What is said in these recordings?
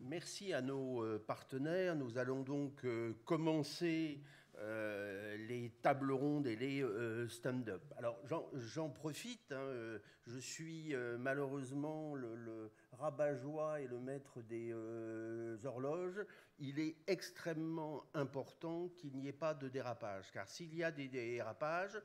merci à nos partenaires. Nous allons donc commencer les tables rondes et les stand-up. Alors j'en profite, hein, je suis malheureusement le rabat-joie et le maître des horloges. Il est extrêmement important qu'il n'y ait pas de dérapage, car s'il y a des dérapages,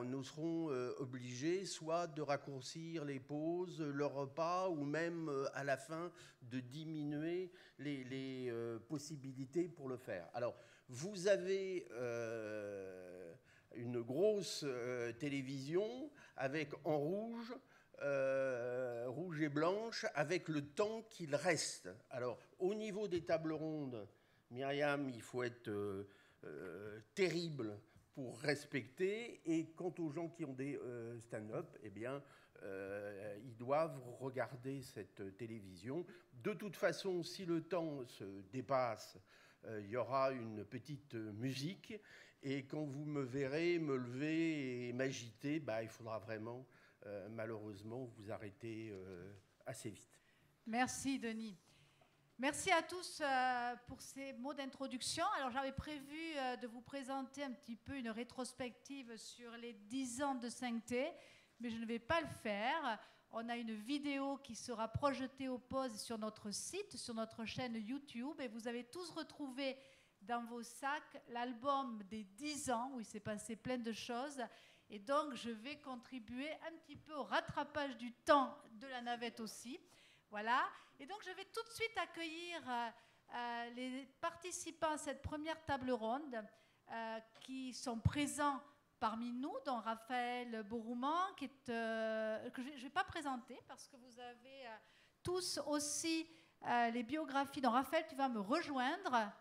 nous serons obligés soit de raccourcir les pauses, le repas, ou même à la fin de diminuer les possibilités pour le faire. Alors, vous avez une grosse télévision avec en rouge, rouge et blanche, avec le temps qu'il reste. Alors, au niveau des tables rondes, Myriam, il faut être terrible pour respecter, et quant aux gens qui ont des stand-up, eh bien, ils doivent regarder cette télévision. De toute façon, si le temps se dépasse, il y aura une petite musique, et quand vous me verrez me lever et m'agiter, il faudra vraiment, malheureusement, vous arrêter assez vite. Merci, Denis. Merci à tous pour ces mots d'introduction. Alors j'avais prévu de vous présenter un petit peu une rétrospective sur les 10 ans de 5T, mais je ne vais pas le faire. On a une vidéo qui sera projetée au pause sur notre site, sur notre chaîne YouTube, et vous avez tous retrouvé dans vos sacs l'album des 10 ans où il s'est passé plein de choses. Et donc je vais contribuer un petit peu au rattrapage du temps de la navette aussi. Voilà, et donc je vais tout de suite accueillir les participants à cette première table ronde qui sont présents parmi nous, dont Raphaël Borouman, que je ne vais pas présenter parce que vous avez tous aussi les biographies. Donc Raphaël, tu vas me rejoindre.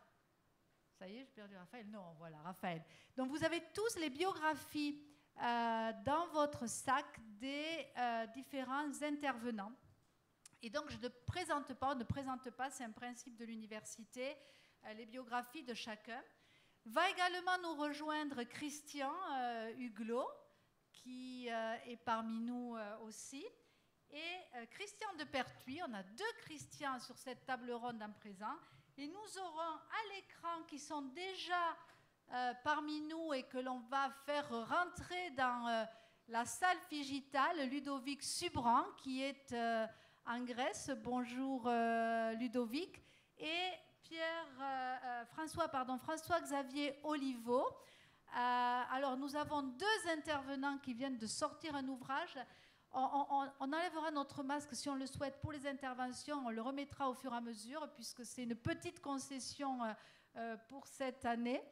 Ça y est, j'ai perdu Raphaël. Non, voilà, Raphaël. Donc vous avez tous les biographies dans votre sac des différents intervenants. Et donc, je ne présente pas, c'est un principe de l'université, les biographies de chacun. Va également nous rejoindre Christian Huglot, qui est parmi nous aussi, et Christian de Pertuis. On a 2 Christians sur cette table ronde en présent. Et nous aurons à l'écran, qui sont déjà parmi nous et que l'on va faire rentrer dans la salle Figitale, Ludovic Subran, qui est en Grèce. Bonjour Ludovic. Et François-Xavier Oliveau. Alors nous avons 2 intervenants qui viennent de sortir un ouvrage. On enlèvera notre masque si on le souhaite pour les interventions, on le remettra au fur et à mesure puisque c'est une petite concession pour cette année.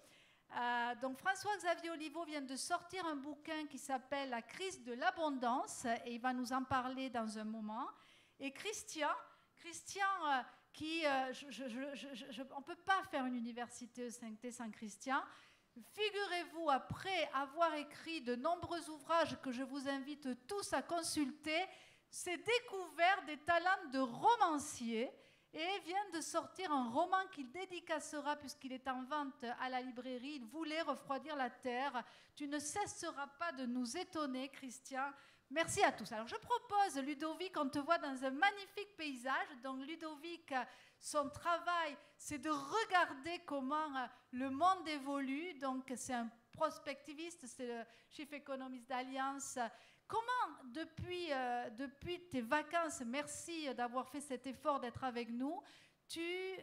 Donc François-Xavier Oliveau vient de sortir un bouquin qui s'appelle La crise de l'abondance et il va nous en parler dans un moment. Et Christian qui... on ne peut pas faire une université E5T sans Christian. Figurez-vous, après avoir écrit de nombreux ouvrages que je vous invite tous à consulter, s'est découvert des talents de romancier et vient de sortir un roman qu'il dédicacera puisqu'il est en vente à la librairie. Il voulait refroidir la terre. Tu ne cesseras pas de nous étonner, Christian. Merci à tous. Alors je propose, Ludovic, on te voit dans un magnifique paysage. Donc Ludovic, son travail, c'est de regarder comment le monde évolue. Donc c'est un prospectiviste, c'est le chief économiste d'Allianz. Comment, depuis tes vacances, merci d'avoir fait cet effort d'être avec nous, tu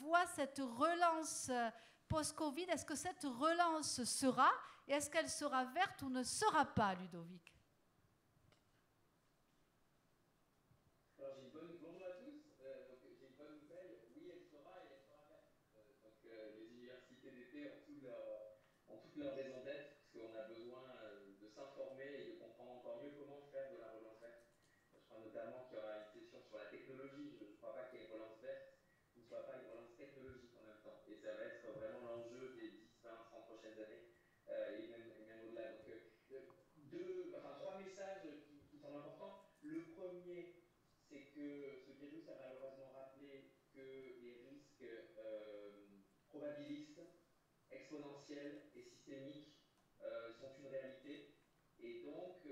vois cette relance post-Covid? Est-ce que cette relance sera? Et est-ce qu'elle sera verte ou ne sera pas, Ludovic? Alors bonjour à tous, donc j'ai une bonne nouvelle, oui elle sera et elle sera verte. Les universités d'été ont toutes leurs raisons d'être, parce qu'on a besoin de s'informer et de comprendre encore mieux comment faire de la relance verte. Je crois notamment qu'il y aura une session sur la technologie, je ne crois pas qu'il y ait une relance verte qui ne soit pas une relance technologique en même temps. Et ça va être vraiment l'enjeu des 10, 20, 100 prochaines années, et même au-delà. Donc 3 messages qui sont importants. Le premier, c'est que ce virus a malheureusement rappelé que les risques probabilistes, exponentiels et systémiques sont une réalité. Et donc,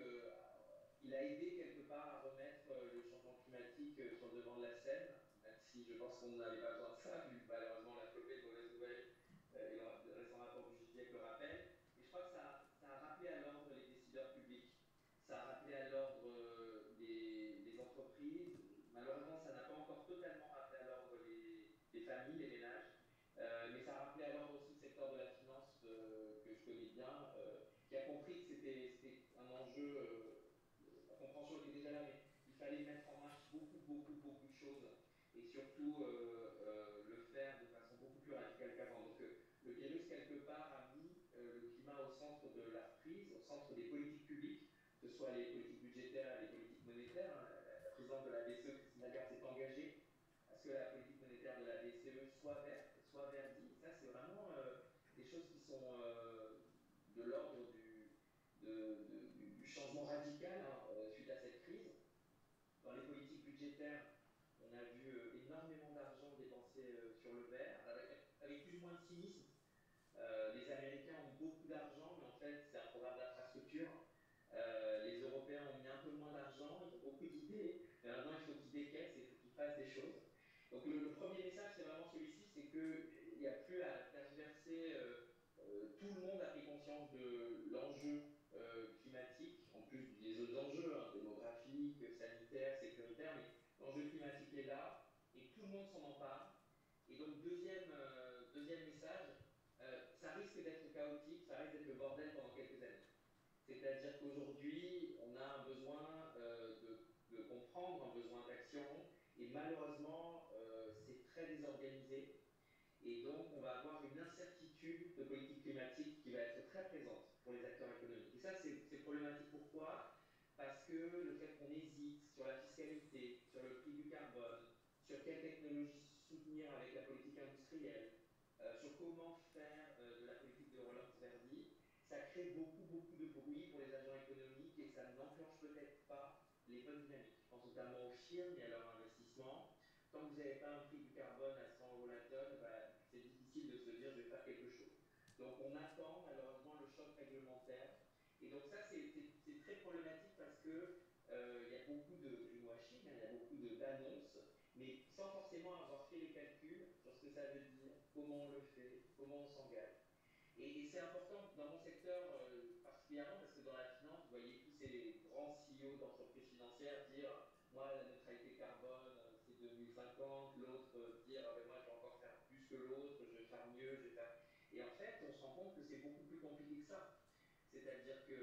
il a aidé quelque part à remettre le changement climatique sur le devant de la scène, même si je pense qu'on n'avait pas besoin de ça, vu malheureusement la flopée de mauvaises nouvelles et le récent rapport du GIEC le rappelle. Et je crois que ça a rappelé à l'ordre les décideurs publics, ça a rappelé à l'ordre les entreprises. Malheureusement, ça n'a pas encore totalement rappelé à l'ordre les familles, les ménages, mais ça a rappelé à l'ordre aussi le secteur de la finance que je connais bien, qui a compris que c'était un enjeu, la compréhension était déjà là, mais il fallait mettre en marche beaucoup de choses et surtout le faire de façon beaucoup plus radicale qu'avant. Donc le virus, quelque part, a mis le climat au centre de la reprise, au centre des politiques publiques, que ce soit les politiques budgétaires et les politiques monétaires. Hein. La présidente de la BCE, Christine Lagarde, s'est engagée à ce que la politique monétaire de la BCE soit verte, soit verdie. Ça, c'est vraiment des choses qui sont de l'ordre du changement radical hein, suite à cette crise. Dans les politiques budgétaires, on a vu énormément d'argent dépensé sur le vert, avec plus ou moins de cynisme. Les Américains ont mis beaucoup d'argent, mais en fait, c'est un programme d'infrastructure. Les Européens ont mis un peu moins d'argent, ils ont beaucoup d'idées, mais maintenant il faut qu'ils décaissent et il faut qu'ils fassent des choses. Donc le premier message, c'est vraiment celui-ci, c'est qu'il n'y a plus à tergiverser. Tout le monde a pris conscience de l'enjeu climatique, en plus des autres enjeux, hein, démographiques, sanitaires, sécuritaires, mais l'enjeu climatique est là et tout le monde s'en empare. Et donc deuxième message, ça risque d'être chaotique, ça risque d'être le bordel pendant quelques années. C'est-à-dire qu'aujourd'hui, on a un besoin de comprendre, un besoin d'action, et malheureusement, c'est très désorganisé. Et donc, on va avoir une incertitude de politique climatique qui va être très présente pour les acteurs économiques. Et ça, c'est problématique. Pourquoi? Parce que le fait qu'on hésite sur la fiscalité, sur le prix du carbone, sur quelle technologie soutenir avec la politique industrielle, sur comment faire de la politique de relance verdie, ça crée beaucoup de bruit pour les agents économiques et ça n'enclenche peut-être pas les bonnes dynamiques. Je pense notamment aux firmes et à leur investissement. Tant que vous n'avez pas un prix du carbone à 100 € la tonne, bah, c'est difficile de se dire je vais faire quelque chose. Donc on attend malheureusement le choc réglementaire. Et donc ça c'est très problématique parce que il y a beaucoup de greenwashing, hein, il y a beaucoup d'annonces, mais sans forcément avoir fait les calculs sur ce que ça veut dire, comment on le fait, comment on s'engage. Et c'est important dans mon secteur particulièrement parce que dans la finance, vous voyez tous ces grands CEO d'entreprises financières dire moi la neutralité carbone c'est 2050, l'autre dire moi je vais encore faire plus que l'autre, je vais faire mieux, je vais faire... Et en fait on se rend compte que c'est beaucoup plus compliqué que ça. C'est-à-dire que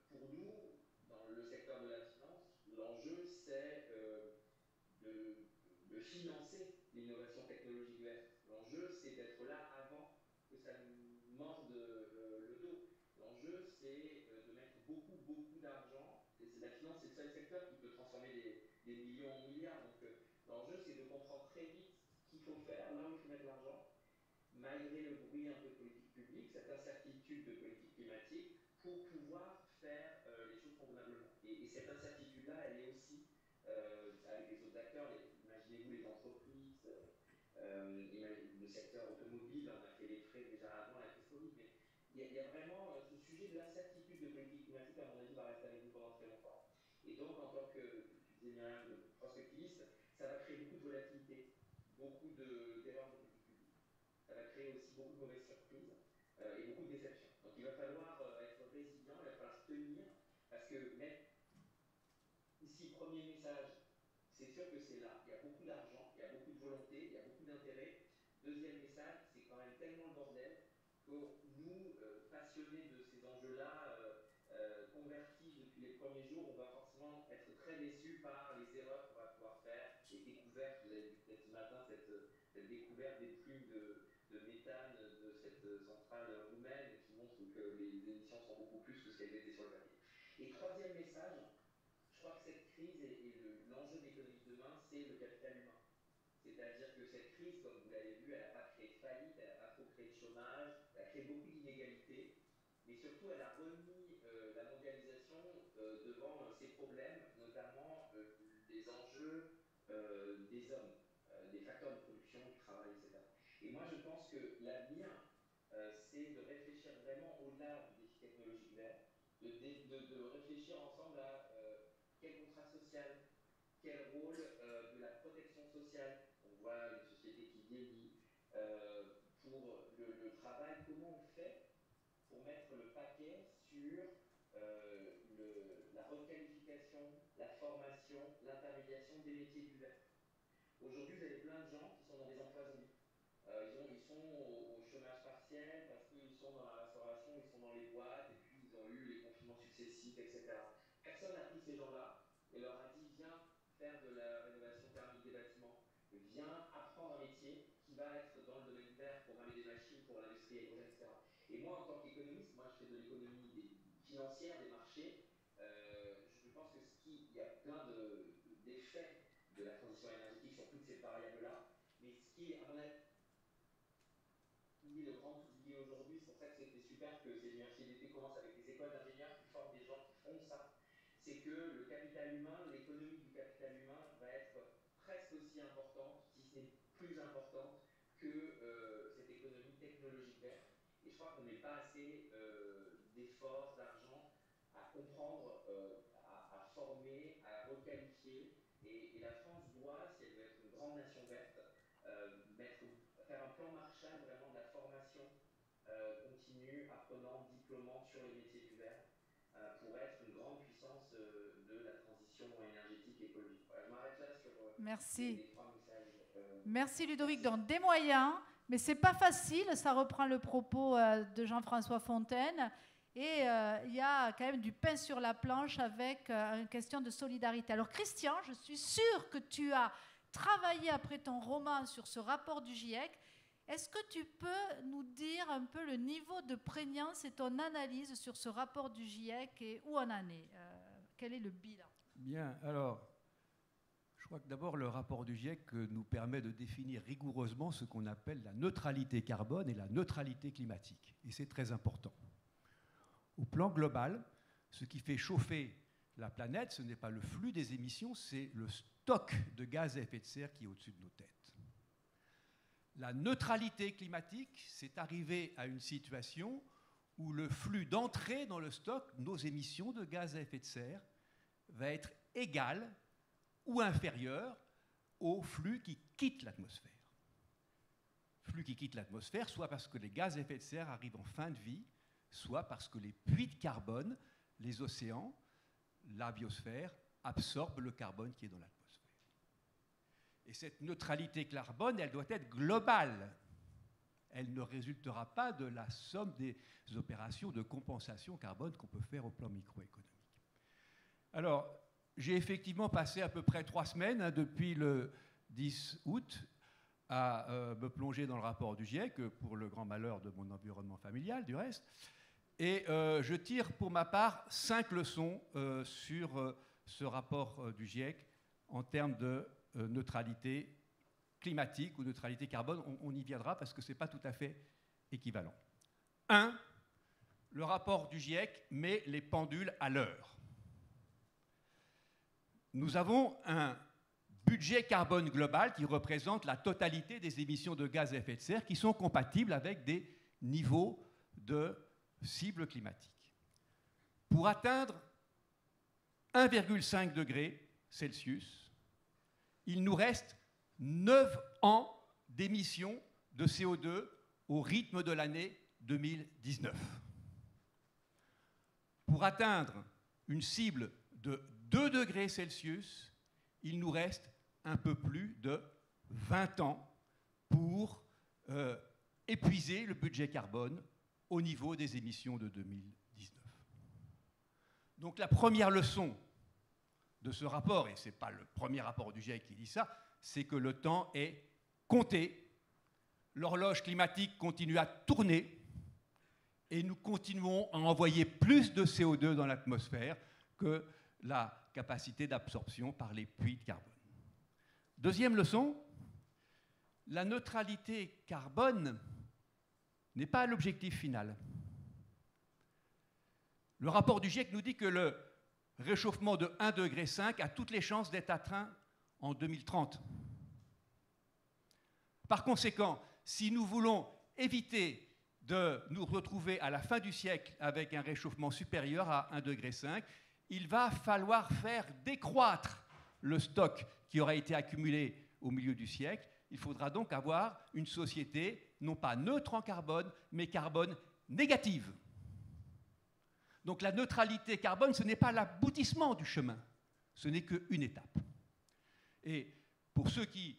pour nous, dans le secteur de la finance, l'enjeu c'est de financer l'innovation technologique verte. L'enjeu, c'est d'être là avant que ça nous morde le dos. L'enjeu, c'est de mettre beaucoup d'argent. La finance, c'est le seul secteur qui peut transformer des millions en milliards. Donc, l'enjeu, c'est de comprendre très vite ce qu'il faut faire, là où il faut mettre l'argent, malgré le bruit un peu de politique publique, cette incertitude de politique climatique, pour pouvoir faire les choses convenablement. Et cette incertitude-là, elle est aussi avec les autres acteurs, imaginez-vous les entreprises, le secteur automobile, on a fait les frais déjà avant la crise Covid, mais il y a vraiment ce sujet de l'incertitude de politique climatique, à mon avis, va rester avec nous pendant très longtemps. Et donc, en tant que, tu disais bien, prospectiviste, ça va créer beaucoup de volatilité, beaucoup d'erreurs de politique publique. Ça va créer aussi beaucoup de mauvaises surprises et beaucoup de déceptions. Donc, il va falloir être résilient, il va falloir tenir, parce que ici, premier message, c'est sûr que c'est là. Il y a beaucoup d'argent, il y a beaucoup de volonté, il y a beaucoup d'intérêt. Deuxième message, c'est quand même tellement le bordel que nous, passionnés de ces enjeux-là, convertis depuis les premiers jours, on va forcément être très déçus par les erreurs qu'on va pouvoir faire, les découvertes. Vous avez vu peut-être ce matin cette découverte des plumes de méthane de cette centrale roumaine qui montre que les émissions sont beaucoup plus que ce qu'elles étaient sur le papier. Et troisième message, je crois que cette crise et l'enjeu de l'économie de demain, c'est le capital humain. C'est-à-dire que cette crise, comme vous l'avez vu, elle n'a pas créé de faillite, elle n'a pas trop créé de chômage, elle a créé beaucoup d'inégalités, mais surtout elle a remis la mondialisation devant ses problèmes, notamment les enjeux des hommes, des facteurs de production, du travail, etc. Et moi je pense que l'avenir, c'est de réfléchir vraiment au-delà du défi technologique vert, de réfléchir ensemble à quel contrat social, quel rôle de la protection sociale, donc le paquet sur la requalification, la formation, l'intermédiation des métiers du verre. Aujourd'hui, vous avez plein de gens qui sont dans des emplois zombies. Ils sont au chômage partiel parce qu'ils sont dans la restauration, ils sont dans les boîtes, et puis ils ont eu les confinements successifs, etc. Personne n'a pris ces gens-là et leur a dit viens faire de la rénovation thermique des bâtiments, viens apprendre un métier qui va être dans le domaine vert pour ramer des machines, pour l'industrie, etc. Et moi, en tant qu'économiste, moi je fais de l'économie financière des marchés. Je pense que il y a plein d'effets de la transition énergétique sur toutes ces variables-là, mais ce qui est, à mon avis, le grand oublié aujourd'hui, c'est pour ça que c'était super que ces universités d'été commencent avec des écoles d'ingénieurs qui forment des gens qui font ça, c'est que le capital humain, l'économie du capital humain va être presque aussi importante, si ce n'est plus importante, que cette économie technologique verte. Et je crois qu'on met pas assez d'efforts, d'argent à comprendre, à former, à requalifier. Et la France doit, si elle veut être une grande nation verte, faire un plan Marshall vraiment de la formation continue, apprenante, diplômante sur les métiers du verre pour être une grande puissance de la transition énergétique et écologique. Voilà, je m'arrête là sur les trois messages. Merci Ludovic. Donc des moyens, mais c'est pas facile. Ça reprend le propos de Jean-François Fontaine. Et il y a quand même du pain sur la planche avec une question de solidarité. Alors Christian, je suis sûre que tu as travaillé après ton roman sur ce rapport du GIEC. Est-ce que tu peux nous dire un peu le niveau de prégnance et ton analyse sur ce rapport du GIEC et où on en est quel est le bilan? Bien, alors, je crois que d'abord le rapport du GIEC nous permet de définir rigoureusement ce qu'on appelle la neutralité carbone et la neutralité climatique. Et c'est très important. Au plan global, ce qui fait chauffer la planète, ce n'est pas le flux des émissions, c'est le stock de gaz à effet de serre qui est au-dessus de nos têtes. La neutralité climatique, c'est arriver à une situation où le flux d'entrée dans le stock, nos émissions de gaz à effet de serre, va être égal ou inférieur au flux qui quitte l'atmosphère. Flux qui quitte l'atmosphère, soit parce que les gaz à effet de serre arrivent en fin de vie, soit parce que les puits de carbone, les océans, la biosphère, absorbent le carbone qui est dans l'atmosphère. Et cette neutralité carbone, elle doit être globale. Elle ne résultera pas de la somme des opérations de compensation carbone qu'on peut faire au plan microéconomique. Alors, j'ai effectivement passé à peu près 3 semaines, depuis le 10 août, à me plonger dans le rapport du GIEC, pour le grand malheur de mon environnement familial, du reste. Et je tire pour ma part 5 leçons sur ce rapport du GIEC en termes de neutralité climatique ou neutralité carbone. On y viendra parce que ce n'est pas tout à fait équivalent. 1. Le rapport du GIEC met les pendules à l'heure. Nous avons un budget carbone global qui représente la totalité des émissions de gaz à effet de serre qui sont compatibles avec des niveaux de cibles climatiques. Pour atteindre 1,5 degré Celsius, il nous reste 9 ans d'émissions de CO2 au rythme de l'année 2019. Pour atteindre une cible de 2 degrés Celsius, il nous reste un peu plus de 20 ans pour épuiser le budget carbone au niveau des émissions de 2019. Donc la première leçon de ce rapport, et ce n'est pas le premier rapport du GIEC qui dit ça, c'est que le temps est compté, l'horloge climatique continue à tourner, et nous continuons à envoyer plus de CO2 dans l'atmosphère que la capacité d'absorption par les puits de carbone. Deuxième leçon, la neutralité carbone n'est pas l'objectif final. Le rapport du GIEC nous dit que le réchauffement de 1,5 degré a toutes les chances d'être atteint en 2030. Par conséquent, si nous voulons éviter de nous retrouver à la fin du siècle avec un réchauffement supérieur à 1,5 degré, il va falloir faire décroître le stock qui aura été accumulé au milieu du siècle. Il faudra donc avoir une société non pas neutre en carbone, mais carbone négative. Donc la neutralité carbone, ce n'est pas l'aboutissement du chemin, ce n'est qu'une étape. Et pour ceux qui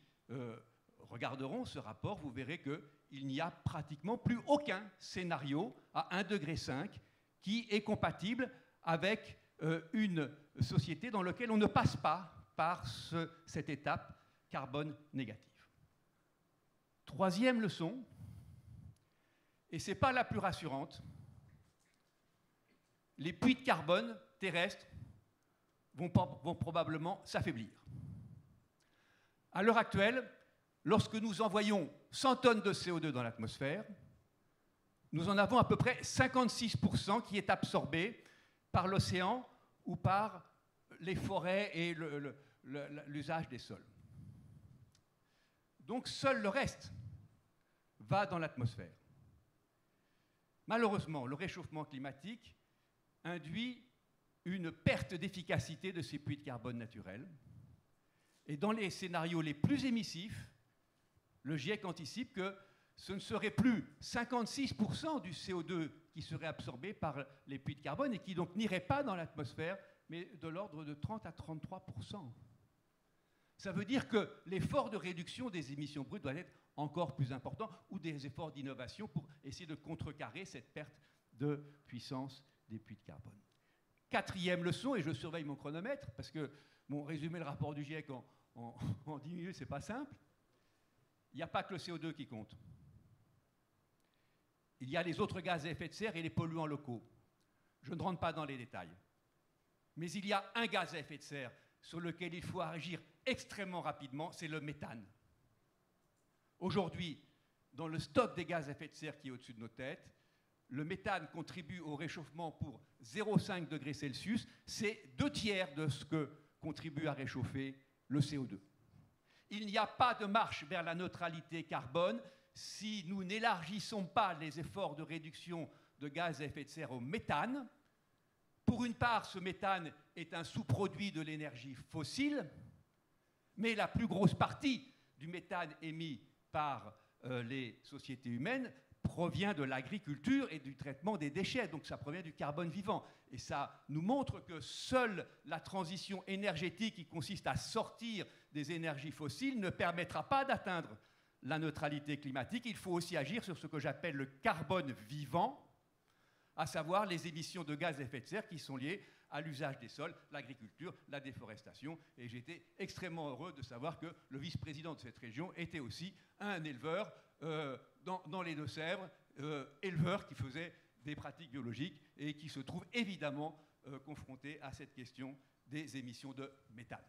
regarderont ce rapport, vous verrez qu'il n'y a pratiquement plus aucun scénario à 1,5 degré qui est compatible avec une société dans laquelle on ne passe pas par cette étape carbone négative. Troisième leçon, et ce n'est pas la plus rassurante, les puits de carbone terrestres vont probablement s'affaiblir. À l'heure actuelle, lorsque nous envoyons 100 tonnes de CO2 dans l'atmosphère, nous en avons à peu près 56% qui est absorbé par l'océan ou par les forêts et l'usage des sols. Donc seul le reste va dans l'atmosphère. Malheureusement, le réchauffement climatique induit une perte d'efficacité de ces puits de carbone naturels. Et dans les scénarios les plus émissifs, le GIEC anticipe que ce ne serait plus 56% du CO2 qui serait absorbé par les puits de carbone et qui donc n'irait pas dans l'atmosphère, mais de l'ordre de 30 à 33%. Ça veut dire que l'effort de réduction des émissions brutes doit être encore plus important, ou des efforts d'innovation pour essayer de contrecarrer cette perte de puissance des puits de carbone. Quatrième leçon, et je surveille mon chronomètre, parce que résumer le rapport du GIEC en 10 minutes, ce n'est pas simple. Il n'y a pas que le CO2 qui compte. Il y a les autres gaz à effet de serre et les polluants locaux. Je ne rentre pas dans les détails. Mais il y a un gaz à effet de serre sur lequel il faut agir extrêmement rapidement, c'est le méthane. Aujourd'hui, dans le stock des gaz à effet de serre qui est au-dessus de nos têtes, le méthane contribue au réchauffement pour 0,5 degrés Celsius. C'est 2/3 de ce que contribue à réchauffer le CO2. Il n'y a pas de marche vers la neutralité carbone si nous n'élargissons pas les efforts de réduction de gaz à effet de serre au méthane. Pour une part, ce méthane est un sous-produit de l'énergie fossile, mais la plus grosse partie du méthane émis par les sociétés humaines provient de l'agriculture et du traitement des déchets, donc ça provient du carbone vivant. Et ça nous montre que seule la transition énergétique qui consiste à sortir des énergies fossiles ne permettra pas d'atteindre la neutralité climatique. Il faut aussi agir sur ce que j'appelle le carbone vivant, à savoir les émissions de gaz à effet de serre qui sont liées à l'usage des sols, l'agriculture, la déforestation. Et j'étais extrêmement heureux de savoir que le vice-président de cette région était aussi un éleveur dans les Deux-Sèvres, éleveur qui faisait des pratiques biologiques et qui se trouve évidemment confronté à cette question des émissions de méthane.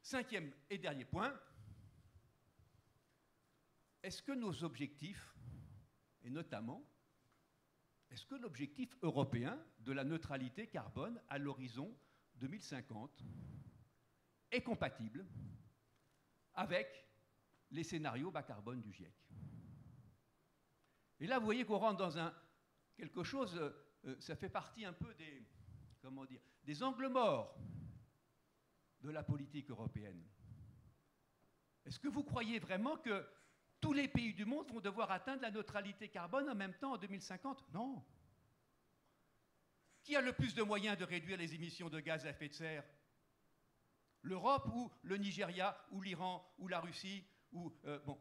Cinquième et dernier point, est-ce que nos objectifs, et notamment, est-ce que l'objectif européen de la neutralité carbone à l'horizon 2050 est compatible avec les scénarios bas carbone du GIEC? Et là, vous voyez qu'on rentre dans quelque chose, ça fait partie un peu des angles morts de la politique européenne. Est-ce que vous croyez vraiment que tous les pays du monde vont devoir atteindre la neutralité carbone en même temps en 2050? Non. Qui a le plus de moyens de réduire les émissions de gaz à effet de serre? L'Europe ou le Nigeria ou l'Iran ou la Russie bon.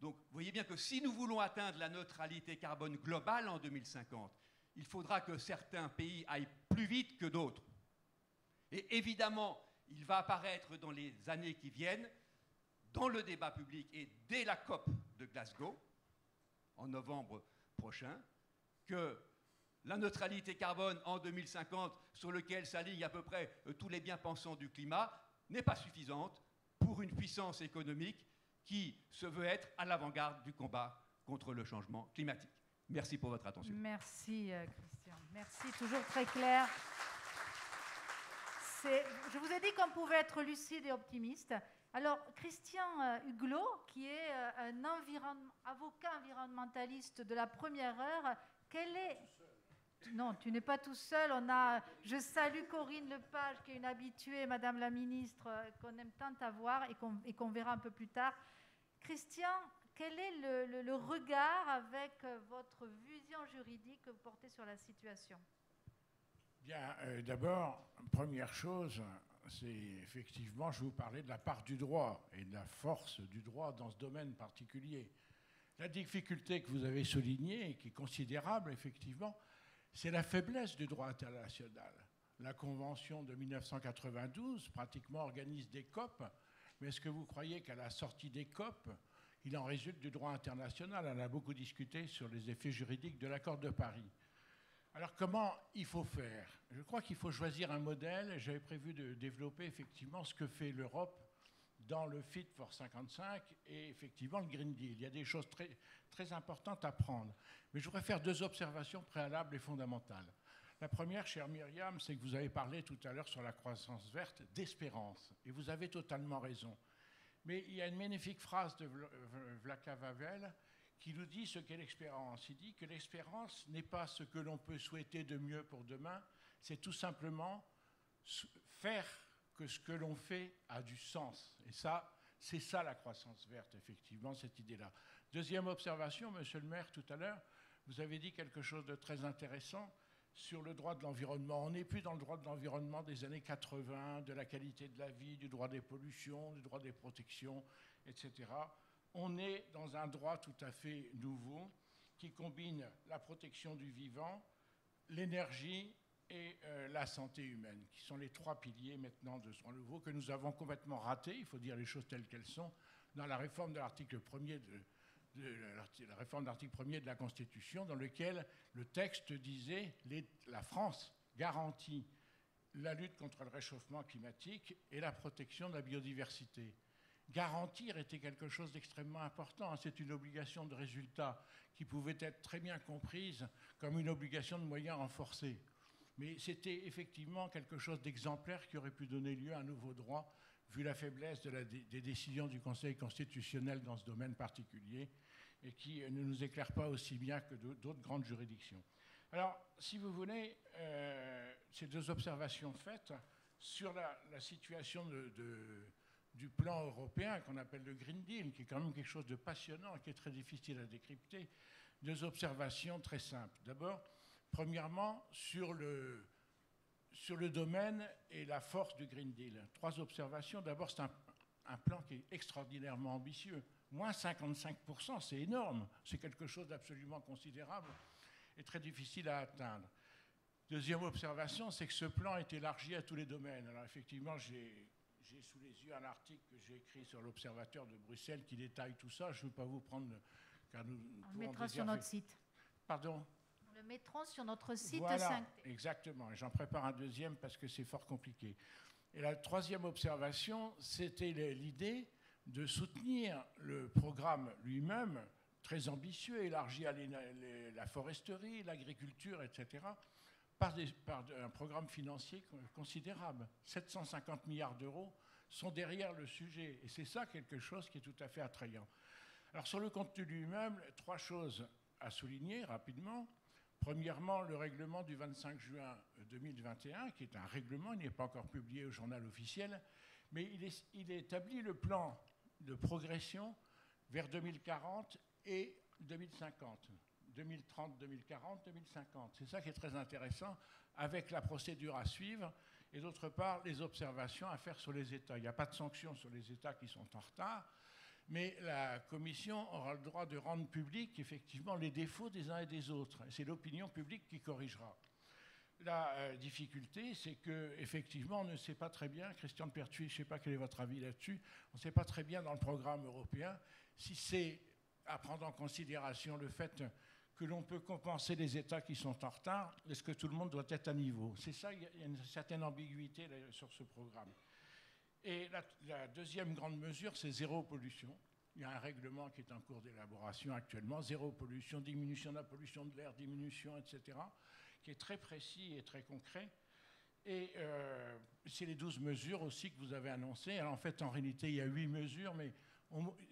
Donc, vous voyez bien que si nous voulons atteindre la neutralité carbone globale en 2050, il faudra que certains pays aillent plus vite que d'autres. Et évidemment, il va apparaître dans les années qui viennent, dans le débat public et dès la COP de Glasgow, en novembre prochain, que la neutralité carbone en 2050, sur laquelle s'alignent à peu près tous les bien-pensants du climat, n'est pas suffisante pour une puissance économique qui se veut être à l'avant-garde du combat contre le changement climatique. Merci pour votre attention. Merci Christian. Merci, toujours très clair. Je vous ai dit qu'on pouvait être lucide et optimiste. Alors, Christian Huglot, qui est un avocat environnementaliste de la première heure, quel est... Non, tu n'es pas tout seul. Je salue Corinne Lepage, qui est une habituée, Madame la Ministre, qu'on aime tant avoir et qu'on verra un peu plus tard. Christian, quel est le regard avec votre vision juridique que vous portez sur la situation? Bien, d'abord, première chose, c'est effectivement, je vais vous parler de la part du droit et de la force du droit dans ce domaine particulier. La difficulté que vous avez soulignée, et qui est considérable, effectivement, c'est la faiblesse du droit international. La Convention de 1992, pratiquement, organise des COP, mais est-ce que vous croyez qu'à la sortie des COP, il en résulte du droit international? On a beaucoup discuté sur les effets juridiques de l'accord de Paris. Alors, comment il faut faire? Je crois qu'il faut choisir un modèle. J'avais prévu de développer effectivement ce que fait l'Europe dans le Fit for 55 et effectivement le Green Deal. Il y a des choses très, très importantes à prendre. Mais je voudrais faire 2 observations préalables et fondamentales. La première, chère Myriam, c'est que vous avez parlé tout à l'heure sur la croissance verte d'espérance. Et vous avez totalement raison. Mais il y a une magnifique phrase de Václav Havel qui nous dit ce qu'est l'espérance. Il dit que l'espérance n'est pas ce que l'on peut souhaiter de mieux pour demain, c'est tout simplement faire que ce que l'on fait a du sens. Et ça, c'est ça la croissance verte, effectivement, cette idée-là. Deuxième observation, monsieur le maire, tout à l'heure, vous avez dit quelque chose de très intéressant sur le droit de l'environnement. On n'est plus dans le droit de l'environnement des années 80, de la qualité de la vie, du droit des pollutions, du droit des protections, etc. On est dans un droit tout à fait nouveau qui combine la protection du vivant, l'énergie et la santé humaine, qui sont les 3 piliers maintenant de ce droit nouveau que nous avons complètement raté, il faut dire les choses telles qu'elles sont, dans la réforme de l'article 1er la réforme de l'article 1er de la Constitution, dans lequel le texte disait la France garantit la lutte contre le réchauffement climatique et la protection de la biodiversité. Garantir était quelque chose d'extrêmement important. C'est une obligation de résultat qui pouvait être très bien comprise comme une obligation de moyens renforcés. Mais c'était effectivement quelque chose d'exemplaire qui aurait pu donner lieu à un nouveau droit, vu la faiblesse des décisions du Conseil constitutionnel dans ce domaine particulier, et qui ne nous éclaire pas aussi bien que d'autres grandes juridictions. Alors, si vous voulez, ces 2 observations faites sur la situation du plan européen qu'on appelle le Green Deal, qui est quand même quelque chose de passionnant et qui est très difficile à décrypter, 2 observations très simples. D'abord, premièrement, sur le domaine et la force du Green Deal. 3 observations. D'abord, c'est un plan qui est extraordinairement ambitieux. Moins 55%, c'est énorme. C'est quelque chose d'absolument considérable et très difficile à atteindre. Deuxième observation, c'est que ce plan est élargi à tous les domaines. Alors effectivement, j'ai sous les yeux un article que j'ai écrit sur l'Observateur de Bruxelles qui détaille tout ça. Je ne veux pas vous prendre... Car nous on le mettra sur notre site. Pardon ? Nous le mettrons sur notre site voilà, 5T. Exactement. J'en prépare un deuxième parce que c'est fort compliqué. Et la 3e observation, c'était l'idée de soutenir le programme lui-même, très ambitieux, élargi à la foresterie, l'agriculture, etc., par un programme financier considérable. 750 milliards d'euros sont derrière le sujet. Et c'est ça quelque chose qui est tout à fait attrayant. Alors sur le contenu lui-même, 3 choses à souligner rapidement. Premièrement, le règlement du 25 juin 2021, qui est un règlement, il n'est pas encore publié au journal officiel, mais il établit le plan de progression vers 2040 et 2050. 2030, 2040, 2050. C'est ça qui est très intéressant, avec la procédure à suivre et d'autre part, les observations à faire sur les États. Il n'y a pas de sanctions sur les États qui sont en retard, mais la Commission aura le droit de rendre public, effectivement, les défauts des uns et des autres. C'est l'opinion publique qui corrigera. La difficulté, c'est qu'effectivement, on ne sait pas très bien, Christian de Pertuis, je ne sais pas quel est votre avis là-dessus, on ne sait pas très bien dans le programme européen si c'est à prendre en considération le fait que l'on peut compenser les États qui sont en retard, est-ce que tout le monde doit être à niveau? C'est ça, il y a une certaine ambiguïté sur ce programme. Et la deuxième grande mesure, c'est zéro pollution. Il y a un règlement qui est en cours d'élaboration actuellement, zéro pollution, diminution de la pollution de l'air, diminution, etc., qui est très précis et très concret. Et c'est les 12 mesures aussi que vous avez annoncées. Alors en fait, en réalité, il y a 8 mesures, mais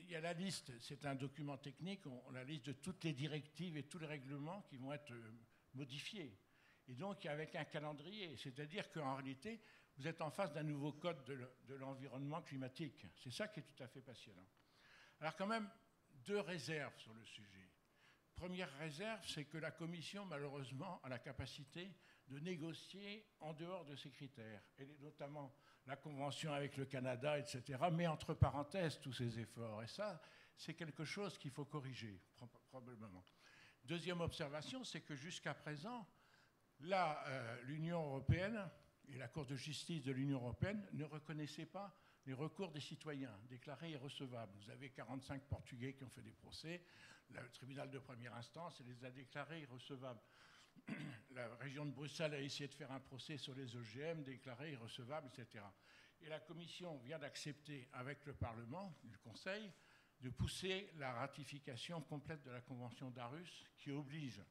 il y a la liste, c'est un document technique, on a la liste de toutes les directives et tous les règlements qui vont être modifiés. Et donc, avec un calendrier, c'est-à-dire qu'en réalité, vous êtes en face d'un nouveau code de l'environnement climatique. C'est ça qui est tout à fait passionnant. Alors quand même, deux réserves sur le sujet. Première réserve, c'est que la Commission, malheureusement, a la capacité de négocier en dehors de ces critères, et notamment la convention avec le Canada, etc., met entre parenthèses tous ces efforts. Et ça, c'est quelque chose qu'il faut corriger, probablement. Deuxième observation, c'est que jusqu'à présent, l'Union européenne et la Cour de justice de l'Union européenne ne reconnaissaient pas les recours des citoyens déclarés irrecevables. Vous avez 45 Portugais qui ont fait des procès. Le tribunal de première instance les a déclarés irrecevables. La région de Bruxelles a essayé de faire un procès sur les OGM, déclarés irrecevables, etc. Et la Commission vient d'accepter avec le Parlement, le Conseil, de pousser la ratification complète de la Convention d'Aarhus qui oblige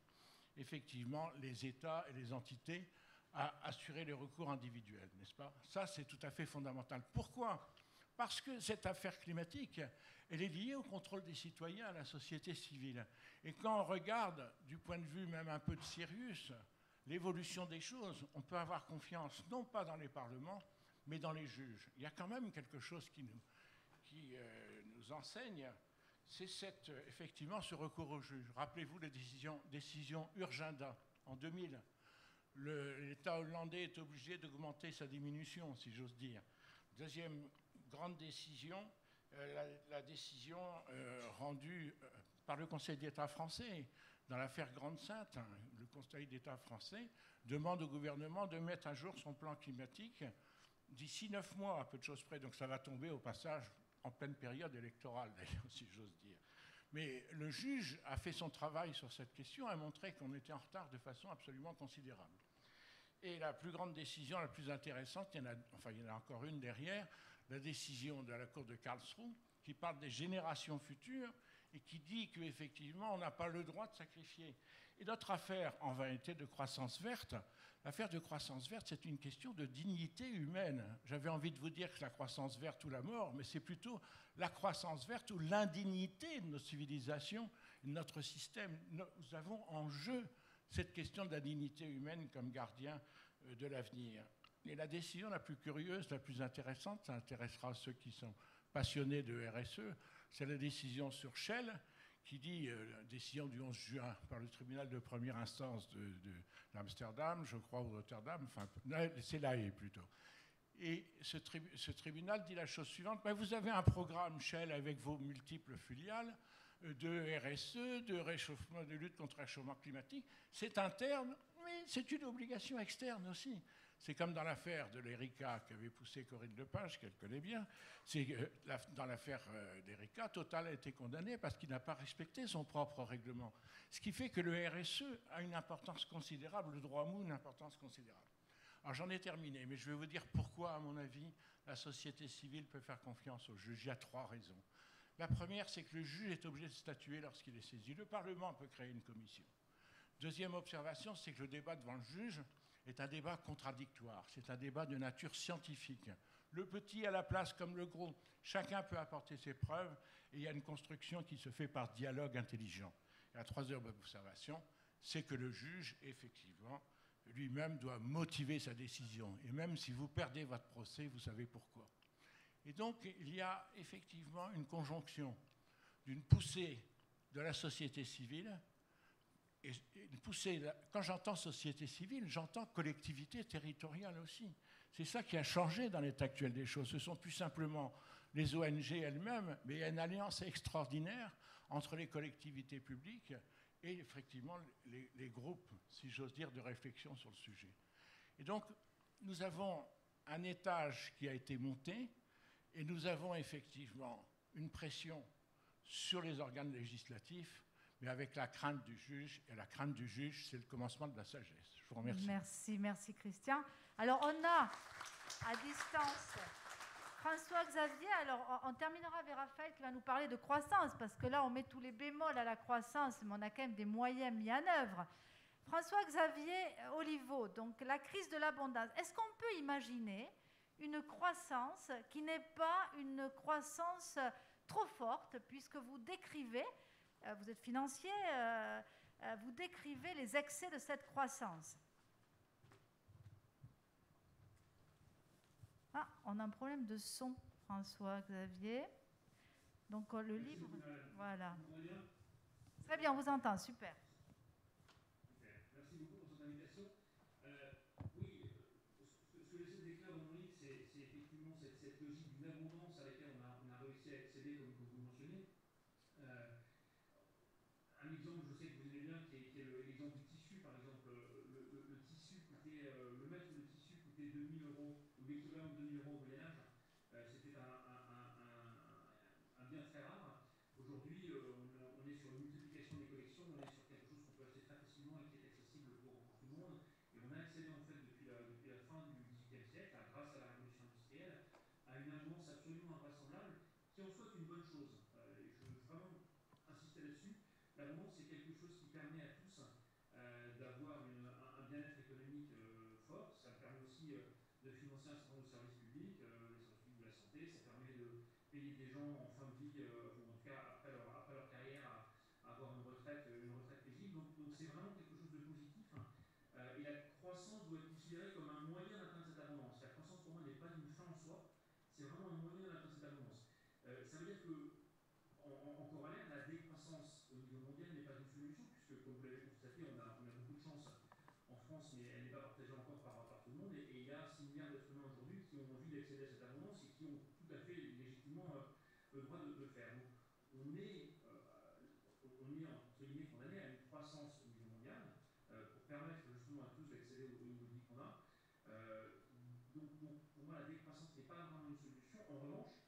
effectivement les États et les entités à assurer les recours individuels, n'est-ce pas? Ça, c'est tout à fait fondamental. Pourquoi? Parce que cette affaire climatique, elle est liée au contrôle des citoyens, à la société civile. Et quand on regarde, du point de vue même un peu de Sirius, l'évolution des choses, on peut avoir confiance, non pas dans les parlements, mais dans les juges. Il y a quand même quelque chose qui nous enseigne, c'est effectivement ce recours aux juges. Rappelez-vous la décision Urgenda en 2000. L'État hollandais est obligé d'augmenter sa diminution, si j'ose dire. Deuxième grande décision, la décision rendue par le Conseil d'État français dans l'affaire Grande-Synthe. Le Conseil d'État français demande au gouvernement de mettre à jour son plan climatique d'ici 9 mois, à peu de choses près. Donc ça va tomber au passage en pleine période électorale, d'ailleurs, si j'ose dire. Mais le juge a fait son travail sur cette question, a montré qu'on était en retard de façon absolument considérable. Et la plus grande décision, la plus intéressante, il y en a encore une derrière, la décision de la Cour de Karlsruhe, qui parle des générations futures et qui dit qu'effectivement, on n'a pas le droit de sacrifier. Et notre affaire, en vérité, de croissance verte, l'affaire de croissance verte, c'est une question de dignité humaine. J'avais envie de vous dire que la croissance verte ou la mort, mais c'est plutôt la croissance verte ou l'indignité de nos civilisations, de notre système. Nous avons en jeu cette question de la dignité humaine comme gardien de l'avenir. Et la décision la plus curieuse, la plus intéressante, ça intéressera ceux qui sont passionnés de RSE, c'est la décision sur Shell, qui dit, décision du 11 juin par le tribunal de première instance d'Amsterdam, je crois, ou Rotterdam, enfin, c'est La Haye plutôt. Et ce tribunal dit la chose suivante, ben, vous avez un programme Shell avec vos multiples filiales de RSE, de réchauffement, de lutte contre le réchauffement climatique, c'est interne, mais c'est une obligation externe aussi. C'est comme dans l'affaire de l'Erika qu'avait poussé Corinne Lepage, qu'elle connaît bien. Dans l'affaire d'Erika, Total a été condamné parce qu'il n'a pas respecté son propre règlement. Ce qui fait que le RSE a une importance considérable, le droit mou une importance considérable. Alors j'en ai terminé, mais je vais vous dire pourquoi, à mon avis, la société civile peut faire confiance au juge. Il y a 3 raisons. La première, c'est que le juge est obligé de statuer lorsqu'il est saisi. Le Parlement peut créer une commission. Deuxième observation, c'est que le débat devant le juge est un débat contradictoire. C'est un débat de nature scientifique. Le petit a la place comme le gros. Chacun peut apporter ses preuves et il y a une construction qui se fait par dialogue intelligent. Et la troisième observation, c'est que le juge, effectivement, lui-même doit motiver sa décision. Et même si vous perdez votre procès, vous savez pourquoi. Et donc, il y a effectivement une conjonction d'une poussée de la société civile. Et une poussée, quand j'entends société civile, j'entends collectivité territoriale aussi. C'est ça qui a changé dans l'état actuel des choses. Ce sont plus simplement les ONG elles-mêmes, mais il y a une alliance extraordinaire entre les collectivités publiques et effectivement les groupes, si j'ose dire, de réflexion sur le sujet. Et donc, nous avons un étage qui a été monté et nous avons effectivement une pression sur les organes législatifs, mais avec la crainte du juge. Et la crainte du juge, c'est le commencement de la sagesse. Je vous remercie. Merci Christian. Alors, on a à distance François-Xavier. Alors, on terminera avec Raphaël qui va nous parler de croissance, parce que là, on met tous les bémols à la croissance, mais on a quand même des moyens mis en œuvre. François-Xavier Oliveau, donc la crise de l'abondance. Est-ce qu'on peut imaginer une croissance qui n'est pas une croissance trop forte, puisque vous décrivez, vous êtes financier, vous décrivez les excès de cette croissance. Ah, on a un problème de son, François-Xavier. Donc le Merci livre, beaucoup, madame. voilà. Vous m'entendez bien? Très bien, on vous entend, super. Super. Merci beaucoup pour cette invitation. Oui, ce que j'essaie de décrire dans mon livre, c'est effectivement cette logique d'une abondance à laquelle on a réussi à accéder, comme vous mentionnez. Un exemple, je sais que vous aimez bien, qui est l'exemple du tissu, par exemple. Le tissu coûtait, le mètre de tissu coûtait 2000 euros, ou l'équivalent de 2000 euros au Moyen-Âge. C'était un bien très rare. Aujourd'hui, on est sur une multiplication des collections, on est sur quelque chose qu'on peut acheter très facilement et qui est accessible pour tout le monde. Et on a accédé, en fait, depuis la fin du XVIIIe siècle, grâce à la révolution industrielle, à une abondance absolument invraisemblable, qui en soit une bonne chose. Et je veux vraiment insister là-dessus. L'abondance, c'est quelque chose qui permet à tous d'avoir un bien-être économique fort. Ça permet aussi de financer un certain nombre de services publics, les services publics de la santé. Ça permet de payer des gens en fin de vie, ou en tout cas après leur carrière, à avoir une retraite paisible. Donc c'est vraiment quelque chose de positif. Et la croissance doit être considérée comme un moyen d'atteindre cette abondance. La croissance, pour moi, n'est pas une fin en soi. C'est vraiment un moyen d'atteindre cette abondance. Ça veut dire que en corollaire, la décroissance au niveau mondial n'est pas une solution, puisque, comme vous l'avez constaté, on a beaucoup de chance en France, mais elle n'est pas partagée encore par tout le monde. Et il y a 6 milliards d'êtres humains aujourd'hui qui ont envie d'accéder à cette abondance et qui ont tout à fait légitimement le droit de le faire. Donc, on est entre guillemets condamné à une croissance au niveau mondial pour permettre justement à tous d'accéder au niveau de vie qu'on a. Donc, pour moi, la décroissance n'est pas vraiment une solution. En revanche,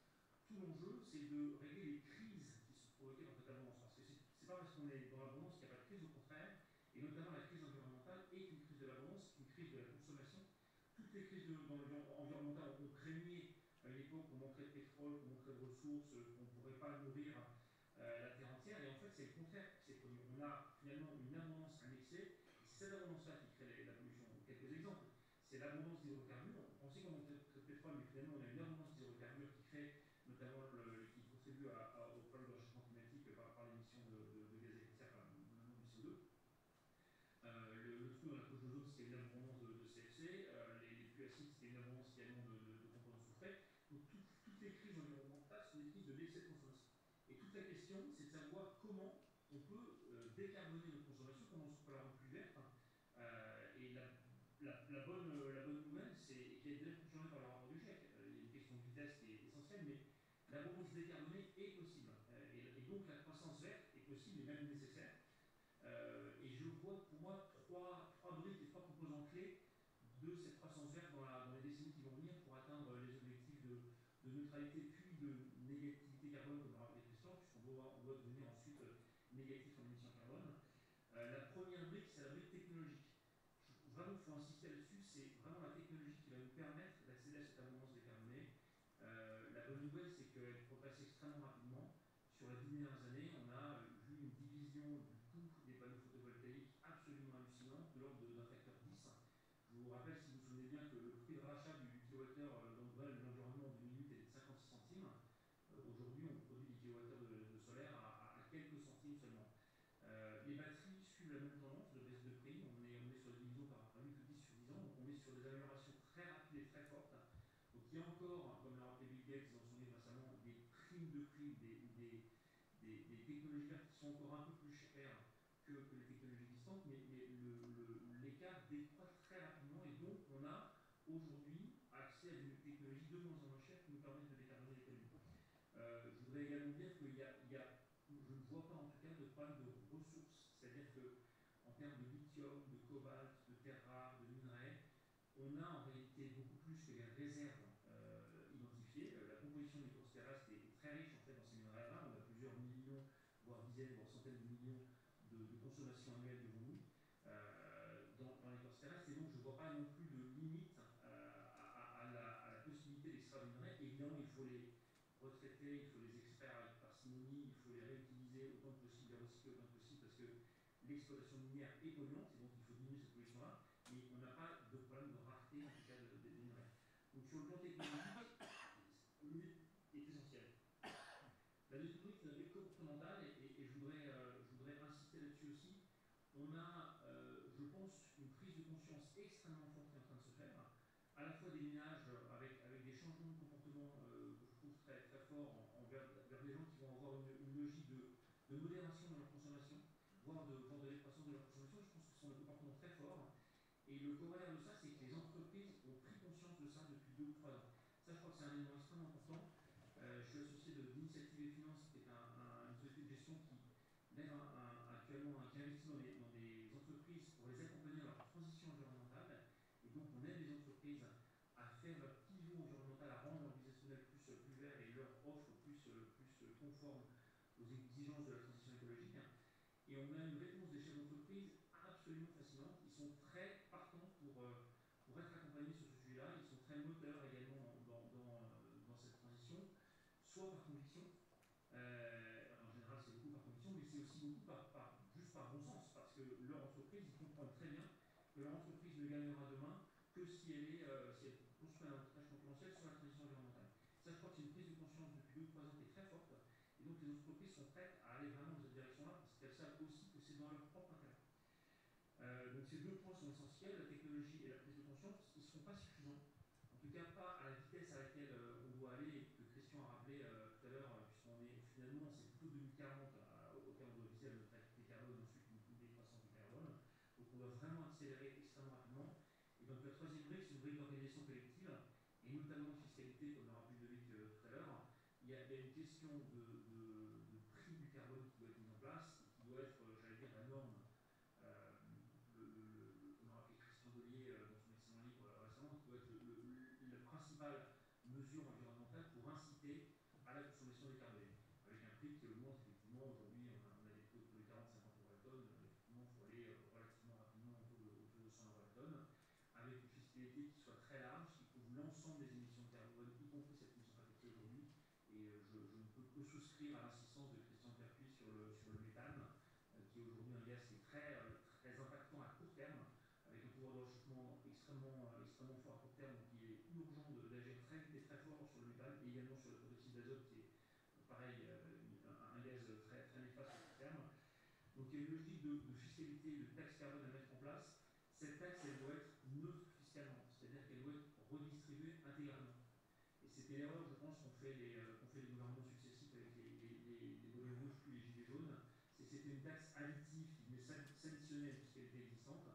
tout l'enjeu, c'est de régler les crises qui sont provoquées par cette abondance. Parce que c'est pas parce qu'on est dans l'abondance qu'il n'y a pas de crise, au contraire. Et notamment la crise environnementale est une crise de l'abondance, une crise de la consommation. Toutes les crises environnementales ont craigné à une époque qu'on manquerait de pétrole, qu'on manquerait de ressources, qu'on ne pourrait pas nourrir la terre entière. Et en fait, c'est le contraire qui s'est produit. On a finalement une abondance, un excès. Et c'est cette abondance-là qui crée la pollution. Quelques exemples. C'est l'abondance d'hydrocarbures. On pensait qu'on manquait de pétrole, mais finalement, on a une abondance d'hydrocarbures qui crée notamment qui contribue au problème de réchauffement climatique par l'émission de gaz à effet de serre, notamment du CO2. Le trou dans la couche d'ozone, c'était une abondance de CFC. Les pluies acides, c'était une abondance également de composants soufrés. Donc toutes les crises environnementales sont des crises de l'excès de consommation. Et toute la question, c'est de savoir comment on peut décarboner notre consommation, comment on peut la rendre plus verte. Et la bonne nouvelle, c'est qui est déjà confirmée par le rapport du GIEC. Il y a une question de vitesse qui est essentielle, mais l'abondance décarbonée est possible. Et donc la croissance verte est possible et même nécessaire. Et je vois pour moi trois briques et trois composants clés de cette croissance verte dans les décennies qui vont venir pour atteindre les objectifs de neutralité puis de négativité carbone, comme l'a rappelé Christian, puisqu'on doit devenir ensuite négatif en émissions carbone. La première brique, c'est la brique technologique. Vraiment, il faut insister là-dessus, c'est vraiment la technologie qui va nous permettre d'accéder à cette abondance décarbonée. La bonne nouvelle, c'est qu'elle progresse extrêmement rapidement. Sur les 10 dernières années, on a vu une division du coût des panneaux photovoltaïques absolument hallucinante, de l'ordre d'un facteur 10. Je vous rappelle, si vous vous souvenez bien, que le prix de rachat du kilowattheure dans l'environnement en 2008 était de 56 centimes. Aujourd'hui, on produit des kilowattheures de solaire à quelques centimes seulement. Les batteries suivent la même tendance de baisse de prix. On est sur des divisions par 8 ou 10 sur 10 ans. Donc on est sur des améliorations très rapides et très fortes. Donc il y a encore, comme l'a rappelé Bill Gates dans son livre récemment, des primes de prix, des technologies vertes qui sont encore un peu plus chères que les technologies existantes, mais l'écart décroît très rapidement et donc on a aujourd'hui accès à des technologies de moins en moins chères qui nous permettent de décarboner l'économie. Je voudrais également dire qu'il y a, je ne vois pas en tout cas de problème de ressources, c'est-à-dire qu'en termes de lithium, de cobalt, de terres rares, de minerais, on a en réalité beaucoup plus que les réserves identifiées. La composition des courses terrestres est très riche en fait dans ces minerais-là. On a plusieurs millions, voire dizaines, voire centaines de millions de consommation annuelle devant nous dans les courses terrestres. Et donc je ne vois pas non plus de limite à la possibilité d'extraire des minerais. Évidemment, il faut les retraiter, il faut les extraire avec parcimonie, il faut les réutiliser autant que possible, les recycler autant que possible, parce que l'exploitation minière est polluante, et donc il faut diminuer cette pollution-là, mais on n'a pas de problème de rareté, en tout cas, des minerais. Donc sur le plan technologique, le but est essentiel. La deuxième brique, c'est la brique comportementale, et je voudrais insister là-dessus aussi. On a, je pense, une prise de conscience extrêmement forte qui est en train de se faire, à la fois des ménages avec des changements de comportement que je trouve très, très forts vers des gens qui vont avoir une logique de modération dans leur consommation, voire de décroissance de leur consommation. Je pense que ce sont des comportements très forts. Et le corollaire de ça, c'est que les entreprises ont pris conscience de ça depuis 2 ou 3 ans. Ça, je crois que c'est un élément extrêmement important. Je suis associé d'Initiative et Finance, qui est une société de gestion qui lève actuellement, qui investit dans des entreprises pour les accompagner dans leur transition environnementale. Et donc, on aide les entreprises à faire leur pivot environnemental, à rendre leur business model plus vert et leur offre plus conforme aux exigences de la transition écologique. Et on a une réponse des chefs d'entreprise absolument fascinante. Ils sont très partants pour être accompagnés sur ce sujet-là. Ils sont très moteurs également dans cette transition, soit par conviction. En général, c'est beaucoup par conviction, mais c'est aussi beaucoup juste par bon sens, parce que leur entreprise, ils comprennent très bien que leur entreprise ne gagnera demain que si elle construit un avantage concurrentiel sur la transition environnementale. Ça, je crois que c'est une prise de conscience depuis 2 ou 3 ans qui est très forte. Et donc, les entreprises sont prêtes à aller vraiment dans cette direction-là, parce qu'elles savent aussi que c'est dans leur propre intérêt. Donc, ces 2 points sont essentiels, la technologie et la prise de conscience. Ils ne seront pas suffisants, en tout cas pas à la vitesse à laquelle on doit aller, et que Christian a rappelé tout à l'heure, puisqu'on est finalement, c'est plutôt 2040 auquel on doit viser notre activité carbone, ensuite une décroissance du carbone. Donc, on doit vraiment accélérer extrêmement rapidement. Et donc, la troisième brique, c'est une brique d'organisation collective, et notamment de fiscalité, comme l'a rappelé Ludovic tout à l'heure. Il y a une question de prix du carbone qui doit être mise en place, et qui doit être, j'allais dire, la norme. On a rappelé Christian Dollier dans son excellent livre récemment, qui doit être la principale mesure environnementale pour inciter à la consommation décarbonée. Avec un prix qui augmente, effectivement, aujourd'hui, on a des prix autour de 40-50 euros la tonne. Effectivement, il faut aller relativement rapidement autour de 100 euros la tonne, avec une fiscalité qui soit très large, qui couvre l'ensemble des émissions de carbone, y compris celles qui ne sont pas taxées aujourd'hui. Et je ne peux que souscrire à l'insistance de Christian Perpuis sur le méthane, qui est aujourd'hui un gaz qui est très impactant à court terme, avec un pouvoir de réchauffement extrêmement fort à court terme. Donc, il est urgent d'agir très vite et très fort sur le méthane, et également sur le protoxyde d'azote, qui est pareil, un gaz très, très néfaste à court terme. Donc, il y a une logique de fiscalité, de taxe carbone à mettre en place. Cette taxe, elle doit être neutre fiscalement, c'est-à-dire qu'elle doit être redistribuée intégralement. Et c'était l'erreur, je pense, qu'ont fait les gouvernements successifs avec les volets rouges puis les gilets jaunes. C'était une taxe additive qui venait s'additionner à la fiscalité existante.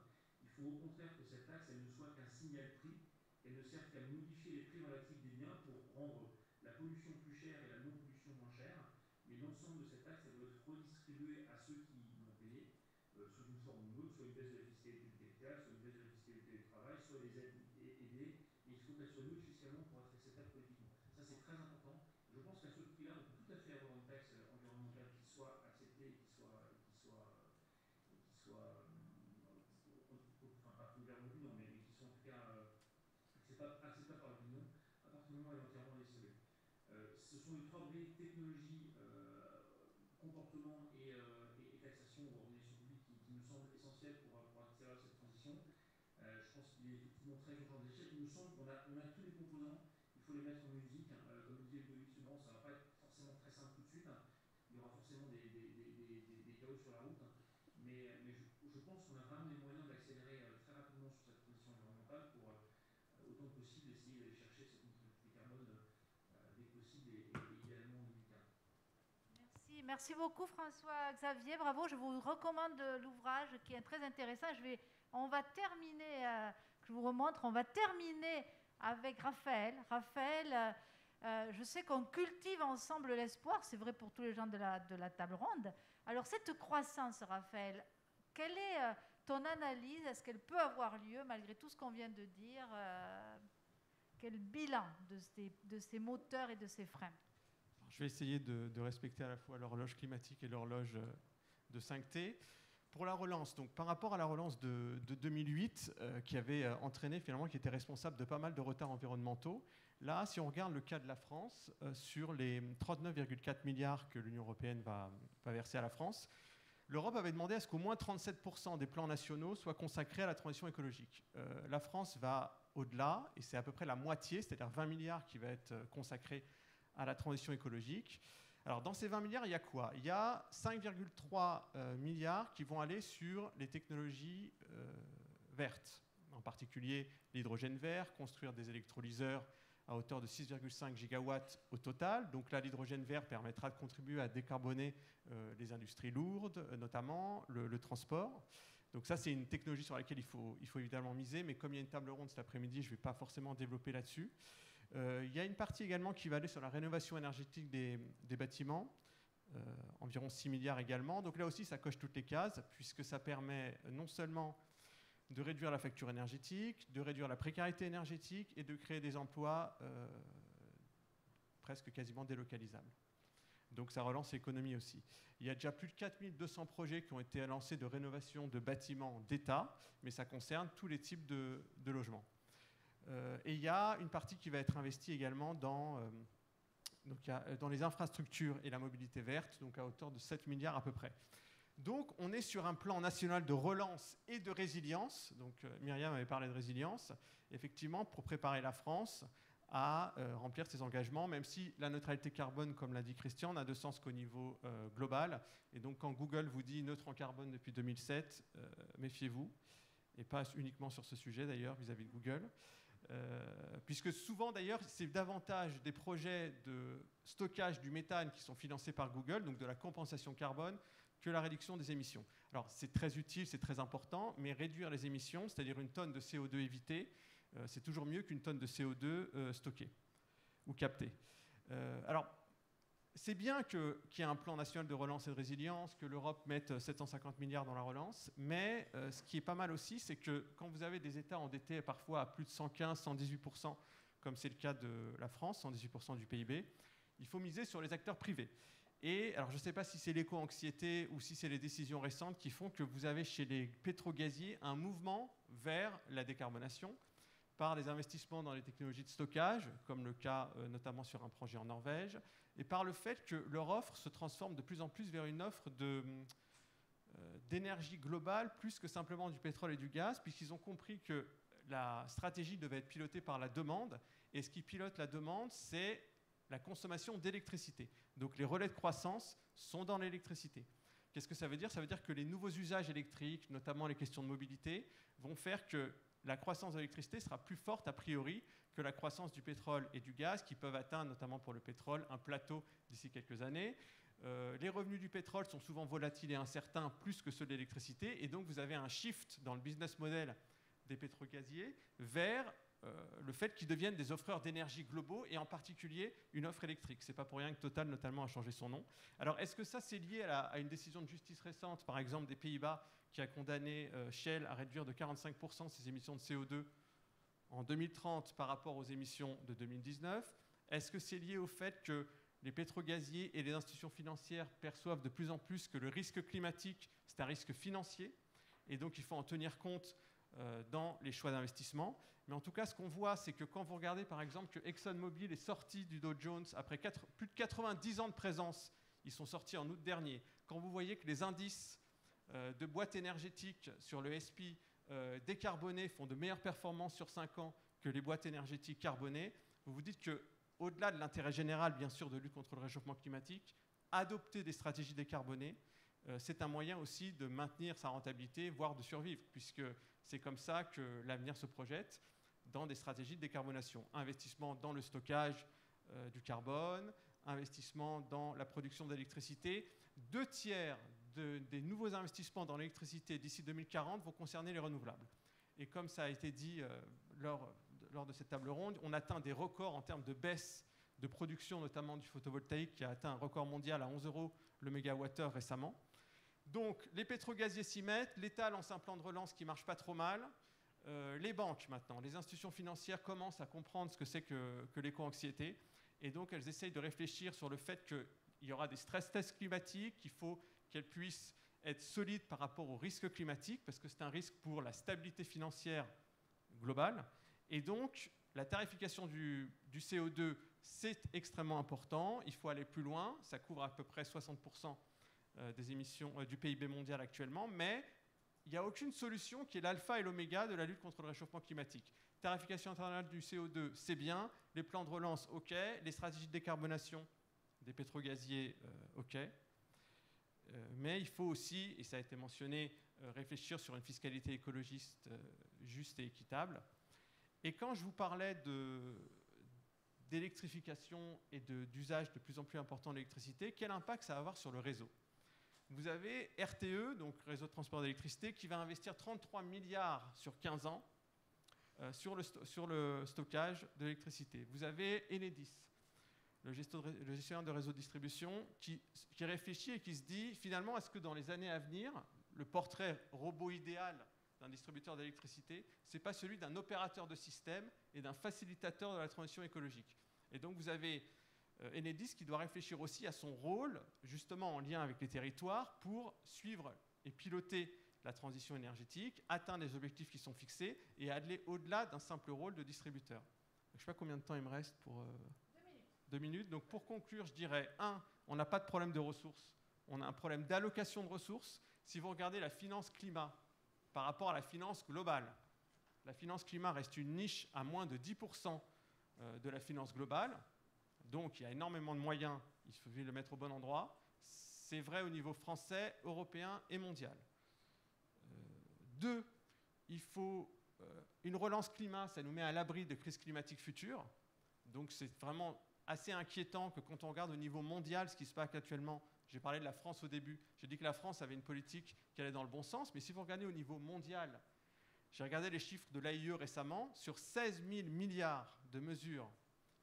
Il faut au contraire que cette taxe, elle ne soit qu'un signal prix, qu'elle ne serve qu'à modifier les prix relatifs des biens pour rendre la pollution plus chère et la non-pollution moins chère. Mais l'ensemble de cette taxe, elle doit être redistribuée à ceux qui l'ont payée, sous une forme ou une autre, soit une baisse de la fiscalité du capital, soit une baisse de la fiscalité du travail, soit les aides aidées. Et il faut qu'elle soit neutre fiscalement pour être acceptable politiquement. Ça, c'est très important. Je pense qu'à ce prix-là, on peut tout à fait avoir une taxe environnementale qui soit acceptée, qui soit enfin, pas populaire non plus, non, mais qui soit en tout cas acceptable par l'opinion, à partir du moment où elle est entièrement isolée. Ce sont les 3 briques: technologie, comportement et taxation ou organisation publique qui me semblent essentielles pour accélérer cette transition. Je pense qu'il est effectivement très urgent d'agir. Il me semble qu'on a tous les composants, il faut les mettre en musique. Comme disait Ludovic, souvent, ça ne va pas être forcément très simple tout de suite. Il y aura forcément des chaos sur la route. Mais je pense qu'on a vraiment les moyens d'accélérer très rapidement sur cette transition environnementale pour, autant que possible, essayer d'aller chercher cette neutralité carbone dès que possible et idéalement en 2040. Merci beaucoup François-Xavier, bravo. Je vous recommande l'ouvrage qui est très intéressant. On va terminer, je vous remontre, on va terminer avec Raphaël. Raphaël, je sais qu'on cultive ensemble l'espoir, c'est vrai pour tous les gens de la table ronde. Alors cette croissance, Raphaël, quelle est ton analyse? Est-ce qu'elle peut avoir lieu malgré tout ce qu'on vient de dire? Quel bilan de ces moteurs et de ces freins? Je vais essayer de respecter à la fois l'horloge climatique et l'horloge de 5T. Pour la relance, donc par rapport à la relance de 2008, qui avait entraîné finalement, qui était responsable de pas mal de retards environnementaux, là, si on regarde le cas de la France, sur les 39,4 milliards que l'Union européenne va verser à la France, l'Europe avait demandé à ce qu'au moins 37% des plans nationaux soient consacrés à la transition écologique. La France va au-delà, et c'est à peu près la moitié, c'est-à-dire 20 milliards qui va être consacré à la transition écologique. Alors, dans ces 20 milliards, il y a quoi? Il y a 5,3 milliards qui vont aller sur les technologies vertes, en particulier l'hydrogène vert, construire des électrolyseurs à hauteur de 6,5 gigawatts au total. Donc là, l'hydrogène vert permettra de contribuer à décarboner les industries lourdes, notamment le transport. Donc ça, c'est une technologie sur laquelle il faut évidemment miser, mais comme il y a une table ronde cet après-midi, je ne vais pas forcément développer là-dessus. Il y a une partie également qui va aller sur la rénovation énergétique des bâtiments, environ 6 milliards également. Donc là aussi, ça coche toutes les cases, puisque ça permet non seulement de réduire la facture énergétique, de réduire la précarité énergétique et de créer des emplois presque quasiment délocalisables. Donc ça relance l'économie aussi. Il y a déjà plus de 4200 projets qui ont été lancés de rénovation de bâtiments d'État, mais ça concerne tous les types de logements. Et il y a une partie qui va être investie également dans les infrastructures et la mobilité verte, donc à hauteur de 7 milliards à peu près. Donc on est sur un plan national de relance et de résilience. Donc Myriam avait parlé de résilience, effectivement, pour préparer la France à remplir ses engagements, même si la neutralité carbone, comme l'a dit Christian, n'a de sens qu'au niveau global. Et donc quand Google vous dit neutre en carbone depuis 2007, méfiez-vous, et pas uniquement sur ce sujet d'ailleurs vis-à-vis de Google. Puisque souvent d'ailleurs c'est davantage des projets de stockage du méthane qui sont financés par Google, donc de la compensation carbone, que la réduction des émissions. Alors c'est très utile, c'est très important, mais réduire les émissions, c'est-à-dire une tonne de CO2 évitée, c'est toujours mieux qu'une tonne de CO2 stockée ou captée. Alors c'est bien qu'il y ait un plan national de relance et de résilience, que l'Europe mette 750 milliards dans la relance, mais ce qui est pas mal aussi, c'est que quand vous avez des États endettés parfois à plus de 115, 118%, comme c'est le cas de la France, 118% du PIB, il faut miser sur les acteurs privés. Et alors je ne sais pas si c'est l'éco-anxiété ou si c'est les décisions récentes qui font que vous avez chez les pétrogaziers un mouvement vers la décarbonation par des investissements dans les technologies de stockage, comme le cas notamment sur un projet en Norvège, et par le fait que leur offre se transforme de plus en plus vers une offre d'énergie globale plus que simplement du pétrole et du gaz, puisqu'ils ont compris que la stratégie devait être pilotée par la demande, et ce qui pilote la demande, c'est la consommation d'électricité. Donc les relais de croissance sont dans l'électricité. Qu'est-ce que ça veut dire? Ça veut dire que les nouveaux usages électriques, notamment les questions de mobilité, vont faire que la croissance de l'électricité sera plus forte a priori que la croissance du pétrole et du gaz, qui peuvent atteindre, notamment pour le pétrole, un plateau d'ici quelques années. Les revenus du pétrole sont souvent volatiles et incertains, plus que ceux de l'électricité, et donc vous avez un shift dans le business model des pétrogaziers vers le fait qu'ils deviennent des offreurs d'énergie globaux, et en particulier une offre électrique. Ce n'est pas pour rien que Total, notamment, a changé son nom. Alors, est-ce que ça, c'est lié à une décision de justice récente, par exemple des Pays-Bas, qui a condamné Shell à réduire de 45% ses émissions de CO2 en 2030 par rapport aux émissions de 2019? Est-ce que c'est lié au fait que les pétrogaziers et les institutions financières perçoivent de plus en plus que le risque climatique, c'est un risque financier, et donc il faut en tenir compte dans les choix d'investissement? Mais en tout cas, ce qu'on voit, c'est que quand vous regardez par exemple que ExxonMobil est sorti du Dow Jones après plus de 90 ans de présence, ils sont sortis en août dernier, quand vous voyez que les indices de boîtes énergétiques sur le SP décarbonés font de meilleures performances sur 5 ans que les boîtes énergétiques carbonées, vous vous dites qu'au-delà de l'intérêt général, bien sûr, de lutte contre le réchauffement climatique, adopter des stratégies décarbonées, c'est un moyen aussi de maintenir sa rentabilité, voire de survivre, puisque c'est comme ça que l'avenir se projette, dans des stratégies de décarbonation. Investissement dans le stockage du carbone, investissement dans la production d'électricité. 2/3 des nouveaux investissements dans l'électricité d'ici 2040 vont concerner les renouvelables. Et comme ça a été dit lors de cette table ronde, on atteint des records en termes de baisse de production, notamment du photovoltaïque, qui a atteint un record mondial à 11 € le mégawattheure récemment. Donc les pétrogaziers s'y mettent, l'État lance un plan de relance qui ne marche pas trop mal. Les banques maintenant, les institutions financières commencent à comprendre ce que c'est que l'éco-anxiété, et donc elles essayent de réfléchir sur le fait qu'il y aura des stress tests climatiques, qu'il faut qu'elles puissent être solides par rapport au risque climatique, parce que c'est un risque pour la stabilité financière globale. Et donc la tarification du CO2, c'est extrêmement important, il faut aller plus loin, ça couvre à peu près 60% des émissions du PIB mondial actuellement, mais il n'y a aucune solution qui est l'alpha et l'oméga de la lutte contre le réchauffement climatique. Tarification internationale du CO2, c'est bien. Les plans de relance, OK. Les stratégies de décarbonation des pétrogaziers, OK. Mais il faut aussi, et ça a été mentionné, réfléchir sur une fiscalité écologiste juste et équitable. Et quand je vous parlais d'électrification et d'usage de plus en plus important de l'électricité, quel impact ça va avoir sur le réseau? Vous avez RTE, donc Réseau de transport d'électricité, qui va investir 33 milliards sur 15 ans sur le stockage de l'électricité. Vous avez Enedis, le gestionnaire de réseau de distribution, qui réfléchit et qui se dit, finalement, est-ce que dans les années à venir, le portrait robot idéal d'un distributeur d'électricité, ce n'est pas celui d'un opérateur de système et d'un facilitateur de la transition écologique? Et donc vous avez Enedis qui doit réfléchir aussi à son rôle, justement en lien avec les territoires, pour suivre et piloter la transition énergétique, atteindre les objectifs qui sont fixés et aller au-delà d'un simple rôle de distributeur. Je ne sais pas combien de temps il me reste pour... 2 minutes. Donc pour conclure, je dirais, on n'a pas de problème de ressources, on a un problème d'allocation de ressources. Si vous regardez la finance climat par rapport à la finance globale, la finance climat reste une niche à moins de 10% de la finance globale. Donc il y a énormément de moyens, il faut le mettre au bon endroit. C'est vrai au niveau français, européen et mondial. 2, il faut une relance climat, ça nous met à l'abri de crises climatiques futures. Donc c'est vraiment assez inquiétant que quand on regarde au niveau mondial ce qui se passe actuellement, j'ai parlé de la France au début, j'ai dit que la France avait une politique qui allait dans le bon sens, mais si vous regardez au niveau mondial, j'ai regardé les chiffres de l'AIE récemment, sur 16 000 milliards de mesures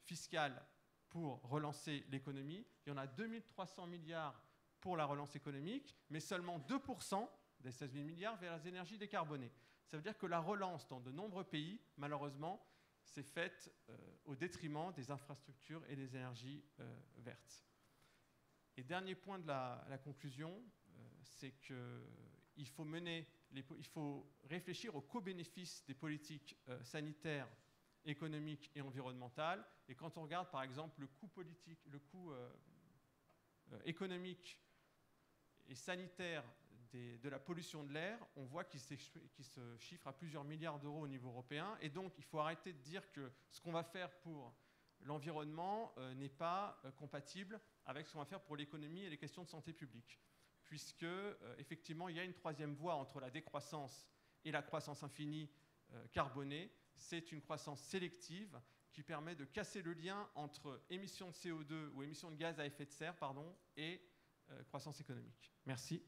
fiscales pour relancer l'économie, il y en a 2300 milliards pour la relance économique, mais seulement 2% des 16 000 milliards vers les énergies décarbonées. Ça veut dire que la relance dans de nombreux pays, malheureusement, s'est faite au détriment des infrastructures et des énergies vertes. Et dernier point de la conclusion, c'est qu'il faut il faut réfléchir aux co-bénéfices des politiques sanitaires, économiques et environnementales. Et quand on regarde par exemple le coût économique et sanitaire de la pollution de l'air, on voit qu'il se chiffre à plusieurs milliards d'euros au niveau européen. Et donc, il faut arrêter de dire que ce qu'on va faire pour l'environnement n'est pas compatible avec ce qu'on va faire pour l'économie et les questions de santé publique. Puisque, effectivement, il y a une troisième voie entre la décroissance et la croissance infinie carbonée. C'est une croissance sélective qui permet de casser le lien entre émissions de CO2 ou émissions de gaz à effet de serre, et croissance économique. Merci.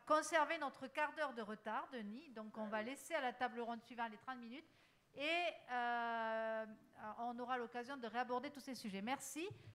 Conserver notre quart d'heure de retard, Denis. Donc, on va laisser à la table ronde suivante les 30 minutes et on aura l'occasion de réaborder tous ces sujets. Merci.